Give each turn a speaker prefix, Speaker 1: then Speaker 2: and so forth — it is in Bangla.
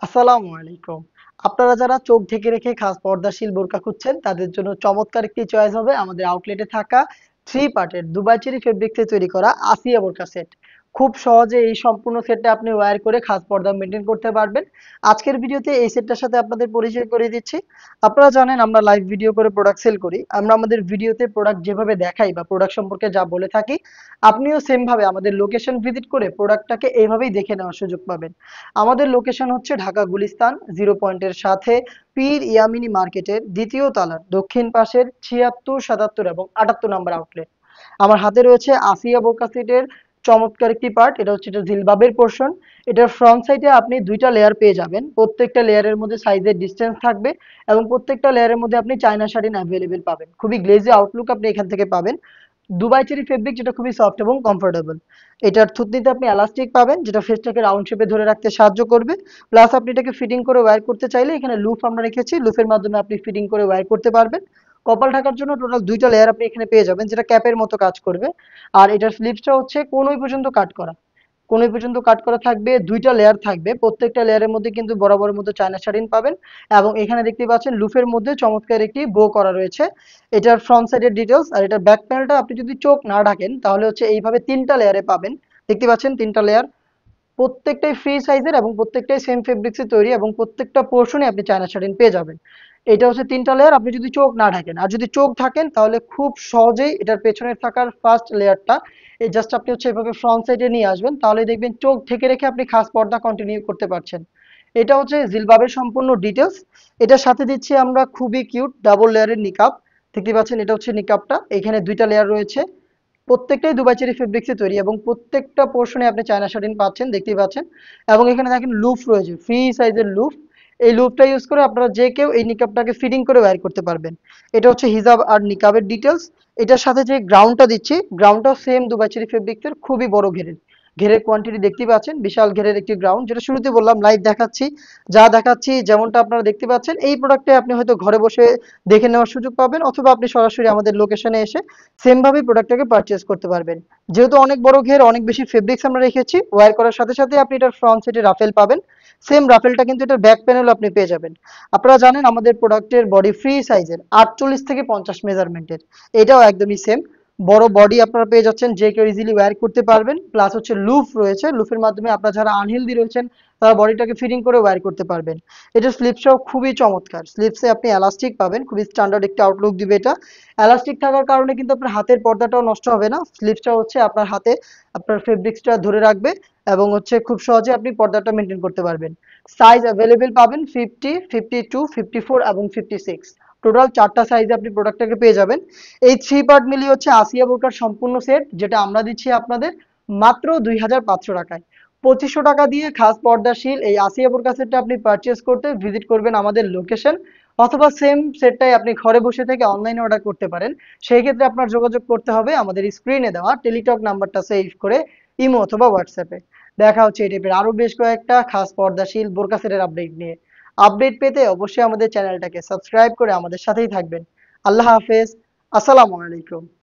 Speaker 1: আসসালামু আলাইকুম। আপনারা যারা চোখ ঢেকে রেখে খাস পর্দাশীল বোরকা খুঁজছেন তাদের জন্য চমৎকার একটি চয়েস হবে আমাদের আউটলেটে থাকা 3 পার্টের দুবাই চেরি ফেব্রিক্সে তৈরি করা আসিয়া বোরকা সেট। খুব সহজে এই সম্পূর্ণ সেটটা আপনি ওয়্যার করে খাস পর্দা মেইনটেইন করতে পারবেন। আজকের ভিডিওতে এই সেটটার সাথে আপনাদের পরিচয় করিয়ে দিচ্ছি। আপনারা জানেন আমরা লাইভ ভিডিও করে প্রোডাক্ট সেল করি। আমরা আমাদের ভিডিওতে প্রোডাক্ট যেভাবে দেখাই বা প্রোডাক্ট সম্পর্কে যা বলে থাকি, আপনিও সেম ভাবে আমাদের লোকেশন ভিজিট করে প্রোডাক্টটাকে এইভাবেই দেখে নেওয়ার সুযোগ পাবেন। আমাদের লোকেশন হচ্ছে ঢাকা গুলিস্তান 0 পয়েন্টের সাথে পীর ইয়ামিনী মার্কেটের দ্বিতীয় তলার দক্ষিণ পাশের 76, 77 এবং 78 নম্বর আউটলেট। আমার হাতে রয়েছে আসিয়া বোরকা সেটের চমৎকার একটি পার্ট। এটা হচ্ছে এটা জিলবাবের পোর্শন। এটার ফ্রন্ট সাইডে আপনি দুইটা লেয়ার পেয়ে যাবেন। প্রত্যেকটা লেয়ারের মধ্যে সাইজের ডিসটেন্স থাকবে এবং প্রত্যেকটা লেয়ারের মধ্যে আপনি চায়না শাড়িন অ্যাভেলেবেল পাবেন। খুবই গ্লেজি আউটলুক আপনি এখান থেকে পাবেন। দুবাই চেরি ফেব্রিক যেটা খুবই সফট এবং কমফোর্টেবল। এটার থুতনিতে আপনি এলাস্টিক পাবেন যেটা ফেসটাকে রাউন্ড শেপে ধরে রাখতে সাহায্য করবে। প্লাস আপনি এটাকে ফিটিং করে ওয়্যার করতে চাইলে এখানে লুপ আমরা রেখেছি, লুপের মাধ্যমে আপনি ফিটিং করে ওয়্যার করতে পারবেন। কপাল ঢাকার জন্য টোটাল দুইটা লেয়ার আপনি এখানে পেয়ে যাবেন যেটা ক্যাপের মতো কাজ করবে। আর এটার স্লিভসটা হচ্ছে কোনই পর্যন্ত কাট করা, কোনই পর্যন্ত কাট করা থাকবে, দুইটা লেয়ার থাকবে। প্রত্যেকটা লেয়ারের মধ্যে কিন্তু বরাবরের মতো চায়না শাড়িন পাবেন এবং এখানে দেখতে পাচ্ছেন লুফের মধ্যে চমৎকার একটি বো করা রয়েছে। এটার ফ্রন্ট সাইডের ডিটেলস আর এটার ব্যাক প্যানেলটা আপনি যদি চোখ না ঢাকেন তাহলে হচ্ছে এইভাবে তিনটা লেয়ারে পাবেন। দেখতে পাচ্ছেন তিনটা লেয়ার, প্রত্যেকটাই ফ্রি সাইজের এবং প্রত্যেকটাই সেম ফেব্রিক্সে তৈরি এবং প্রত্যেকটা পোর্শনে আপনি চায়না শাড়িন পেয়ে যাবেন। এটা হচ্ছে তিনটা লেয়ার আপনি যদি চোখ না ঢাকেন। আর যদি চোখ ঢাকেন তাহলে খুব সহজেই এটার পেছনে থাকার ফার্স্ট লেয়ারটা এই জাস্ট আপনি হচ্ছে এভাবে ফ্রন্ট সাইডে নিয়ে আসবেন, তাহলে দেখবেন চোখ ঢেকে রেখে আপনি খাস পর্দা কন্টিনিউ করতে পারছেন। এটা হচ্ছে জিলবাবের সম্পূর্ণ ডিটেলস। এটার সাথে দিচ্ছি আমরা খুবই কিউট ডাবল লেয়ারের নিকাব। দেখতে পাচ্ছেন এটা হচ্ছে নিকাবটা, এখানে দুইটা লেয়ার রয়েছে। প্রত্যেকটাই দুবাই চেরি ফেব্রিক্সে তৈরি এবং প্রত্যেকটা পোর্শনে আপনি চায়না শাড়িন পাচ্ছেন, দেখতেই পাচ্ছেন। এবং এখানে দেখেন লুফ রয়েছে, ফ্রি সাইজের লুফ। এই লুপটা ইউজ করে আপনারা যে কেউ এই নিকাবটাকে ফিটিং করে ওয়্যার করতে পারবেন। এটা হচ্ছে হিজাব আর নিকাবের ডিটেলস। এটার সাথে যে গ্রাউন্ডটা দিচ্ছি, গ্রাউন্ডটাও সেম দুবাই চেরি ফেব্রিক্সের খুবই বড় ঘেরের। ঘেরের কোয়ান্টিটি দেখতেই পাচ্ছেন, বিশাল ঘেরের একটি গ্রাউন্ড, যেটা শুরুতে বললাম লাইভ দেখাচ্ছি। যা দেখাচ্ছি যেমনটা আপনারা দেখতে পাচ্ছেন এই প্রোডাক্টে আপনি হয়তো ঘরে বসে দেখে নেওয়ার সুযোগ পাবেন, অথবা আপনি সরাসরি আমাদের লোকেশনে এসে সেম ভাবেই প্রোডাক্টটাকে পারচেজ করতে পারবেন। যেহেতু অনেক বড় ঘের, অনেক বেশি ফেব্রিক্স আমরা রেখেছি, ওয়্যার করার সাথে সাথে আপনি এটার ফ্রন্ট সাইডে রাফেল পাবেন। সেম রাফেলটা কিন্তু এটার ব্যাক প্যানেল আপনি পেয়ে যাবেন। আপনারা জানেন আমাদের প্রোডাক্টের বডি ফ্রি সাইজের 48 থেকে 50 মেজারমেন্টের। এটাও একদমই সেম বড় বডি আপনারা পেয়ে যাচ্ছেন, যে কেউ ইজিলি ওয়্যার করতে পারবেন। প্লাস হচ্ছে লুফ রয়েছে, লুফের মাধ্যমে আপনারা যারা আনহেলদি রয়েছেন তারা বডিটাকে ফিটিং করে ওয়্যার করতে পারবেন। এটার স্লিপসটাও খুবই চমৎকার, স্লিপসে আপনি এলাস্টিক পাবেন, খুবই স্ট্যান্ডার্ড একটা আউটলুক দিবে এটা। এলাস্টিক থাকার কারণে কিন্তু আপনার হাতের পর্দাটাও নষ্ট হবে না। স্লিপসটা হচ্ছে আপনার হাতে আপনার ফেব্রিক্সটা ধরে রাখবে এবং হচ্ছে খুব সহজে আপনি পর্দাটা মেনটেন করতে পারবেন। সাইজ অ্যাভেলেবেল পাবেন 50, 52, 54 এবং 56। টোটাল 4টা সাইজে আপনি প্রোডাক্টটাকে পেয়ে যাবেন। এই 3 পার্ট মিলিয়ে হচ্ছে আসিয়া বোরকার সম্পূর্ণ সেট, যেটা আমরা দিচ্ছি আপনাদের মাত্র 2500 টাকায়। 2500 টাকা দিয়ে খাস পর্দাশীল এই আসিয়া বোরকা সেটটা আপনি পারচেজ করতে ভিজিট করবেন আমাদের লোকেশন, অথবা সেম সেটটাই আপনি ঘরে বসে থেকে অনলাইনে অর্ডার করতে পারেন। সেই ক্ষেত্রে আপনার যোগাযোগ করতে হবে আমাদের স্ক্রিনে দেওয়া টেলিটক নাম্বারটা সেভ করে ইমো অথবা হোয়াটসঅ্যাপে। দেখা হচ্ছে এই টাইপের আরো বেশ কয়েকটা খাস পর্দাশীল বোরকা সেটের আপডেট নিয়ে। আপডেট পেতে অবশ্যই আমাদের চ্যানেলটাকে সাবস্ক্রাইব করে আমাদের সাথেই থাকবেন। আল্লাহ হাফেজ। আসসালামু আলাইকুম।